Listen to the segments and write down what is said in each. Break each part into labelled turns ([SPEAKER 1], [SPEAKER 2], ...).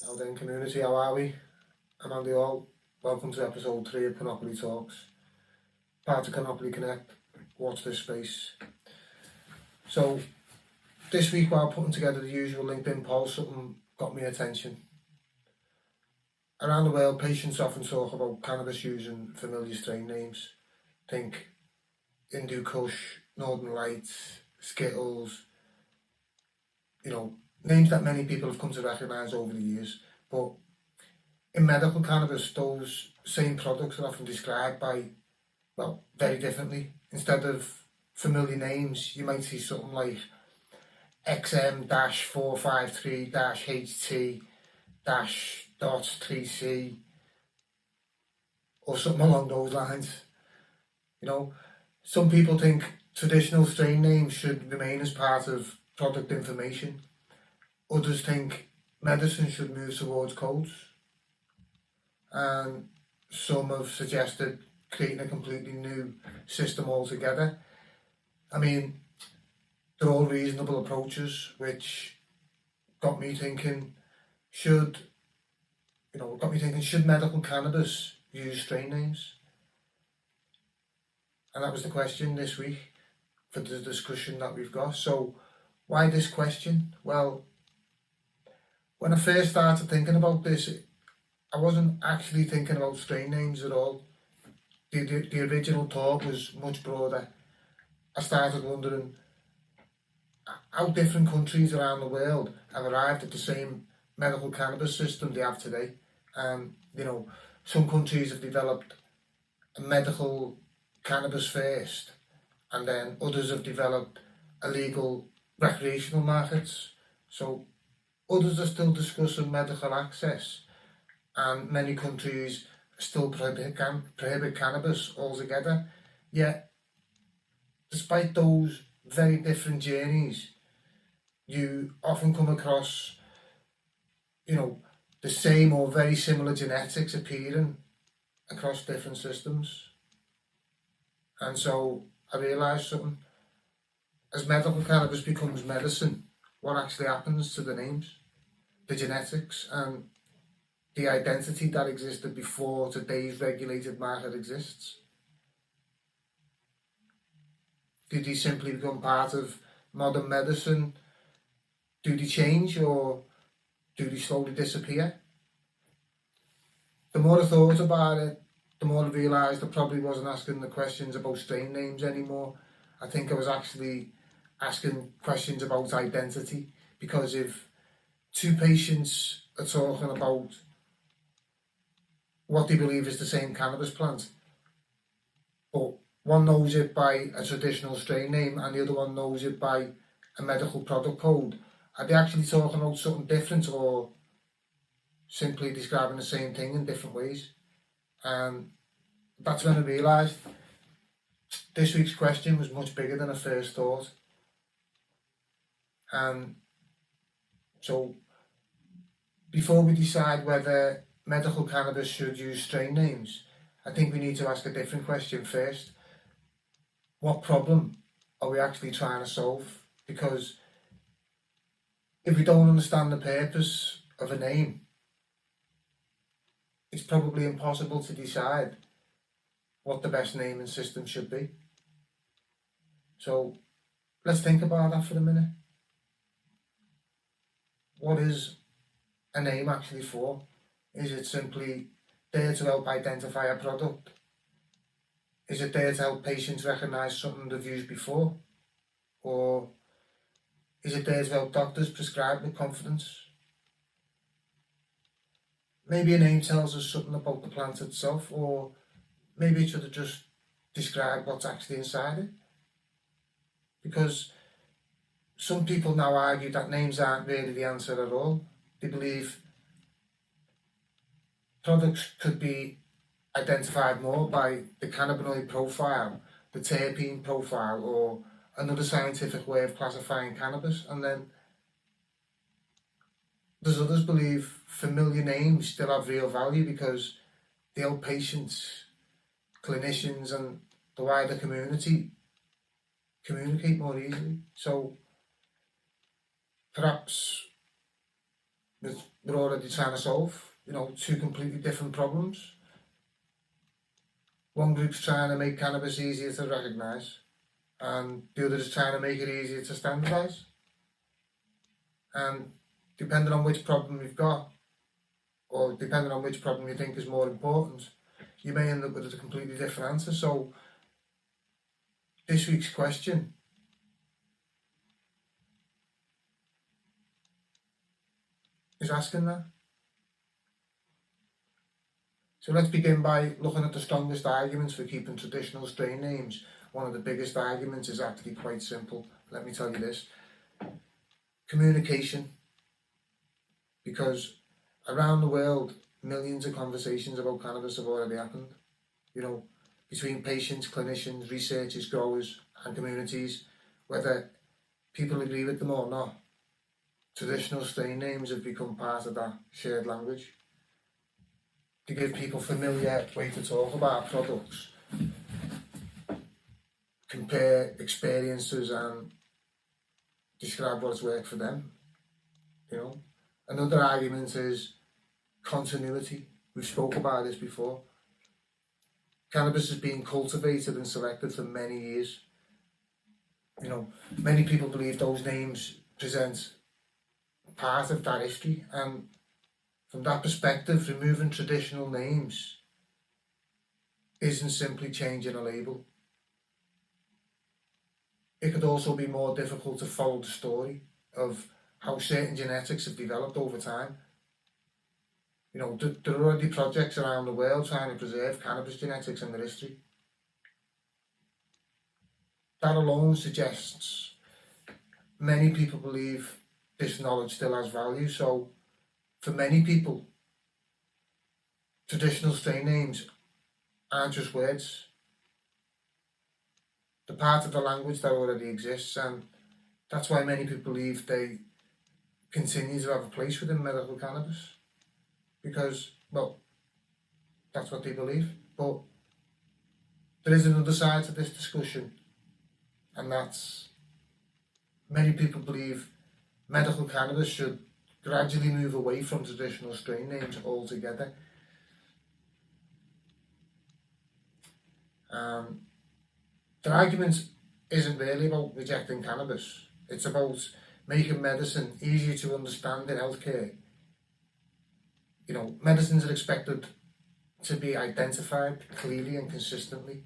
[SPEAKER 1] Now then, community, how are we? I'm Andy All. Welcome to episode 3 of Cannopoly Talks. Part of Cannopoly Connect. Watch this space. So, this week while putting together the usual LinkedIn poll, something got my attention. Around the world, patients often talk about cannabis using familiar strain names. Think Hindu Kush, Northern Lights, Skittles, names that many people have come to recognise over the years. But in medical cannabis, those same products are often described by, very differently. Instead of familiar names, you might see something like XM-453-HT-.3C or something along those lines. Some people think traditional strain names should remain as part of product information. Others think medicine should move towards codes. And some have suggested creating a completely new system altogether. I mean, they're all reasonable approaches, which got me thinking, should medical cannabis use strain names? And that was the question this week for the discussion that we've got. So why this question? Well, when I first started thinking about this, I wasn't actually thinking about strain names at all. The original thought was much broader. I started wondering how different countries around the world have arrived at the same medical cannabis system they have today. Some countries have developed a medical cannabis first, and then others have developed illegal recreational markets. So others are still discussing medical access, and many countries still prohibit cannabis altogether. Yet, despite those very different journeys, you often come across, the same or very similar genetics appearing across different systems. And so I realised something. As medical cannabis becomes medicine, what actually happens to the names, the genetics, and the identity that existed before today's regulated market exists? Do they simply become part of modern medicine? Do they change, or do they slowly disappear? The more I thought about it, the more I realised I probably wasn't asking the questions about strain names anymore. I think I was actually asking questions about identity, because if two patients are talking about what they believe is the same cannabis plant, but one knows it by a traditional strain name and the other one knows it by a medical product code, are they actually talking about something different, or simply describing the same thing in different ways? And that's when I realised this week's question was much bigger than I first thought. And so before we decide whether medical cannabis should use strain names, I think we need to ask a different question first. What problem are we actually trying to solve? Because if we don't understand the purpose of a name, it's probably impossible to decide what the best naming system should be. So let's think about that for a minute. What is a name actually for? Is it simply there to help identify a product? Is it there to help patients recognise something they've used before? Or is it there to help doctors prescribe with confidence? Maybe a name tells us something about the plant itself, or maybe it should have just described what's actually inside it. Because some people now argue that names aren't really the answer at all. They believe products could be identified more by the cannabinoid profile, the terpene profile, or another scientific way of classifying cannabis. And then there's others believe familiar names still have real value because they help patients, clinicians, and the wider community communicate more easily. So perhaps with we're already trying to solve, two completely different problems. One group's trying to make cannabis easier to recognise, and the other is trying to make it easier to standardise. And depending on which problem you've got, or depending on which problem you think is more important, you may end up with a completely different answer. So this week's question is asking that. So let's begin by looking at the strongest arguments for keeping traditional strain names. One of the biggest arguments is actually quite simple. Let me tell you this. Communication. Because around the world, millions of conversations about cannabis have already happened. Between patients, clinicians, researchers, growers and communities, whether people agree with them or not, traditional strain names have become part of that shared language. To give people a familiar way to talk about products, compare experiences and describe what's worked for them. Another argument is continuity. We've spoke about this before. Cannabis has been cultivated and selected for many years. Many people believe those names present part of that history, and from that perspective, removing traditional names isn't simply changing a label. It could also be more difficult to follow the story of how certain genetics have developed over time. There are already projects around the world trying to preserve cannabis genetics and their history. That alone suggests many people believe this knowledge still has value. So for many people, traditional strain names aren't just words. They're part of the language that already exists, and that's why many people believe they continue to have a place within medical cannabis. Because, well, that's what they believe. But there is another side to this discussion, and that's many people believe medical cannabis should gradually move away from traditional strain names altogether. The argument isn't really about rejecting cannabis. It's about making medicine easier to understand in healthcare. Medicines are expected to be identified clearly and consistently.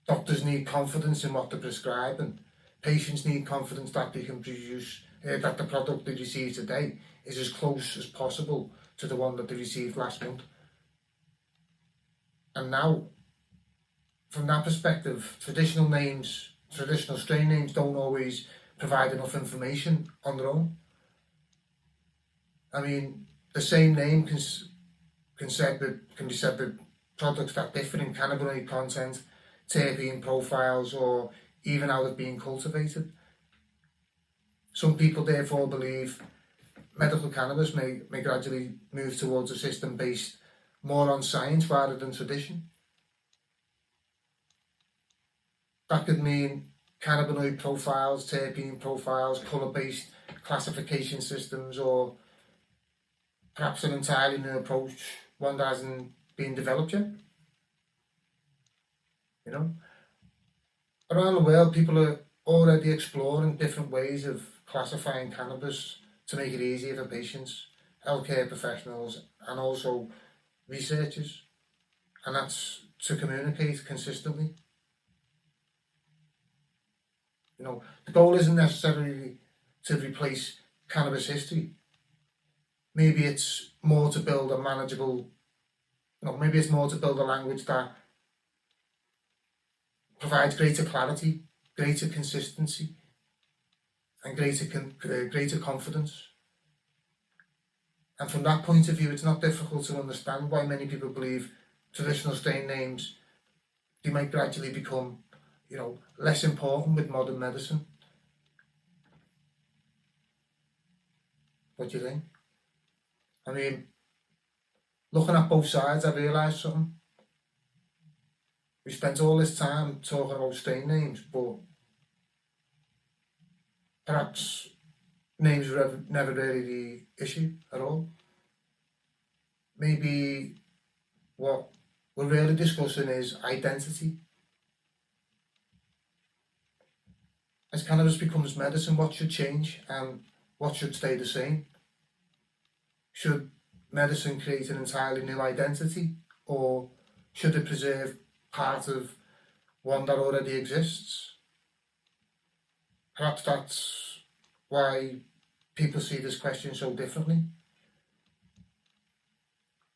[SPEAKER 1] Doctors need confidence in what they prescribe, and patients need confidence that they can produce, that the product they receive today is as close as possible to the one that they received last month. And now, from that perspective, traditional strain names don't always provide enough information on their own. I mean, the same name can be said with products that differ in cannabinoid content, terpene profiles, or even how they're being cultivated. Some people therefore believe medical cannabis may gradually move towards a system based more on science rather than tradition. That could mean cannabinoid profiles, terpene profiles, colour-based classification systems, or perhaps an entirely new approach, one that hasn't been developed yet. Around the world, people are already exploring different ways of classifying cannabis to make it easier for patients, healthcare professionals, and also researchers, and that's to communicate consistently. The goal isn't necessarily to replace cannabis history. Maybe it's more to build a manageable, maybe it's more to build a language that provides greater clarity, greater consistency, and greater confidence. And from that point of view, it's not difficult to understand why many people believe traditional strain names, they might gradually become, less important with modern medicine. What do you think? I mean, looking at both sides, I realised something. We spent all this time talking about strain names, but perhaps names were never really the issue at all. Maybe what we're really discussing is identity. As cannabis becomes medicine, what should change and what should stay the same? Should medicine create an entirely new identity, or should it preserve part of one that already exists? Perhaps that's why people see this question so differently.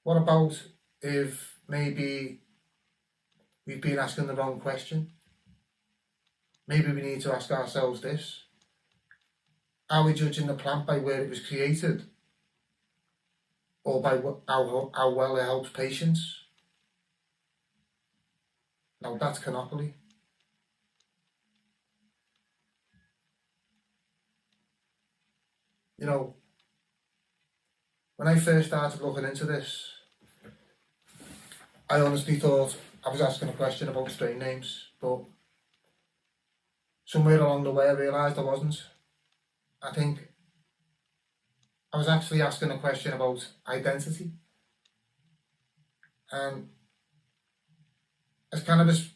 [SPEAKER 1] What about if maybe we've been asking the wrong question? Maybe we need to ask ourselves this: are we judging the plant by where it was created, or by how well it helps patients? Now that's Cannopoly. You know, when I first started looking into this, I honestly thought I was asking a question about strain names, but somewhere along the way I realised I wasn't. I think I was actually asking a question about identity. And as cannabis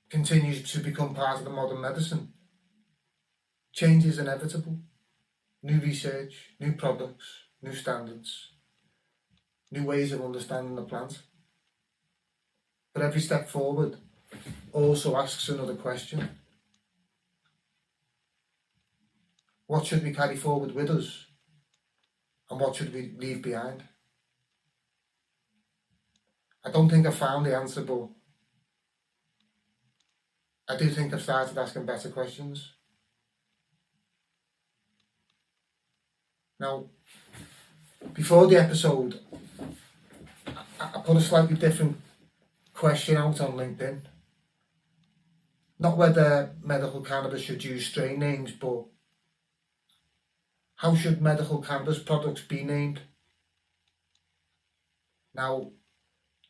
[SPEAKER 1] continues to become part of the modern medicine, change is inevitable. New research, new products, new standards, new ways of understanding the plant. But every step forward also asks another question. What should we carry forward with us? And what should we leave behind? I don't think I've found the answer, but I do think I've started asking better questions. Now, before the episode, I put a slightly different question out on LinkedIn. Not whether medical cannabis should use strain names, but how should medical cannabis products be named? Now,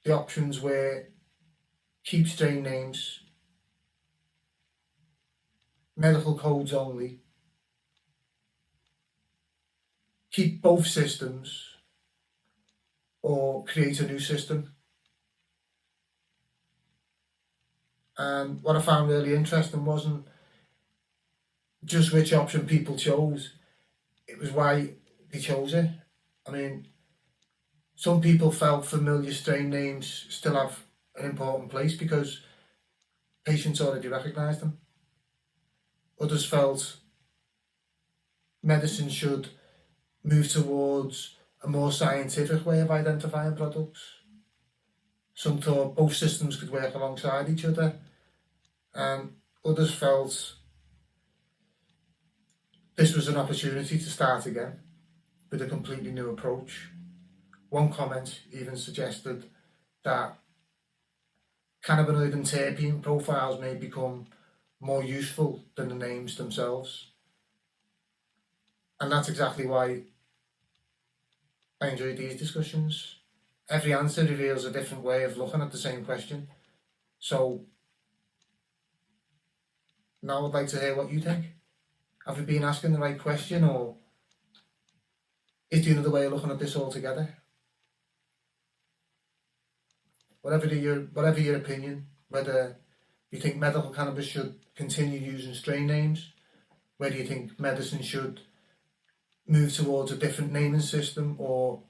[SPEAKER 1] the options were keep strain names, medical codes only, keep both systems, or create a new system. And what I found really interesting wasn't just which option people chose, it was why they chose it. I mean, some people felt familiar strain names still have an important place because patients already recognise them. Others felt medicine should move towards a more scientific way of identifying products. Some thought both systems could work alongside each other, and others felt this was an opportunity to start again with a completely new approach. One comment even suggested that cannabinoid and terpene profiles may become more useful than the names themselves. And that's exactly why I enjoy these discussions. Every answer reveals a different way of looking at the same question. So now I'd like to hear what you think. Have we been asking the right question, or is there another way of looking at this altogether? Whatever your opinion, whether you think medical cannabis should continue using strain names, whether you think medicine should move towards a different naming system, or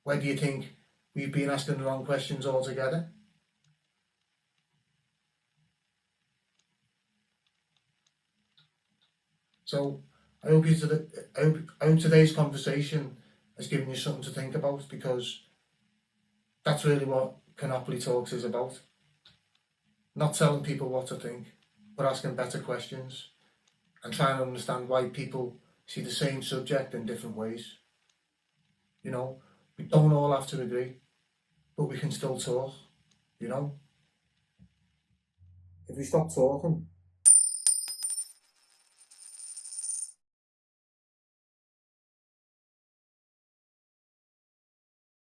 [SPEAKER 1] whether you think we've been asking the wrong questions altogether. So I hope today's conversation has given you something to think about, because that's really what Cannopoly Talks is about. Not telling people what to think, but asking better questions and trying to understand why people see the same subject in different ways. You know, we don't all have to agree, but we can still talk, you know. If we stop talking,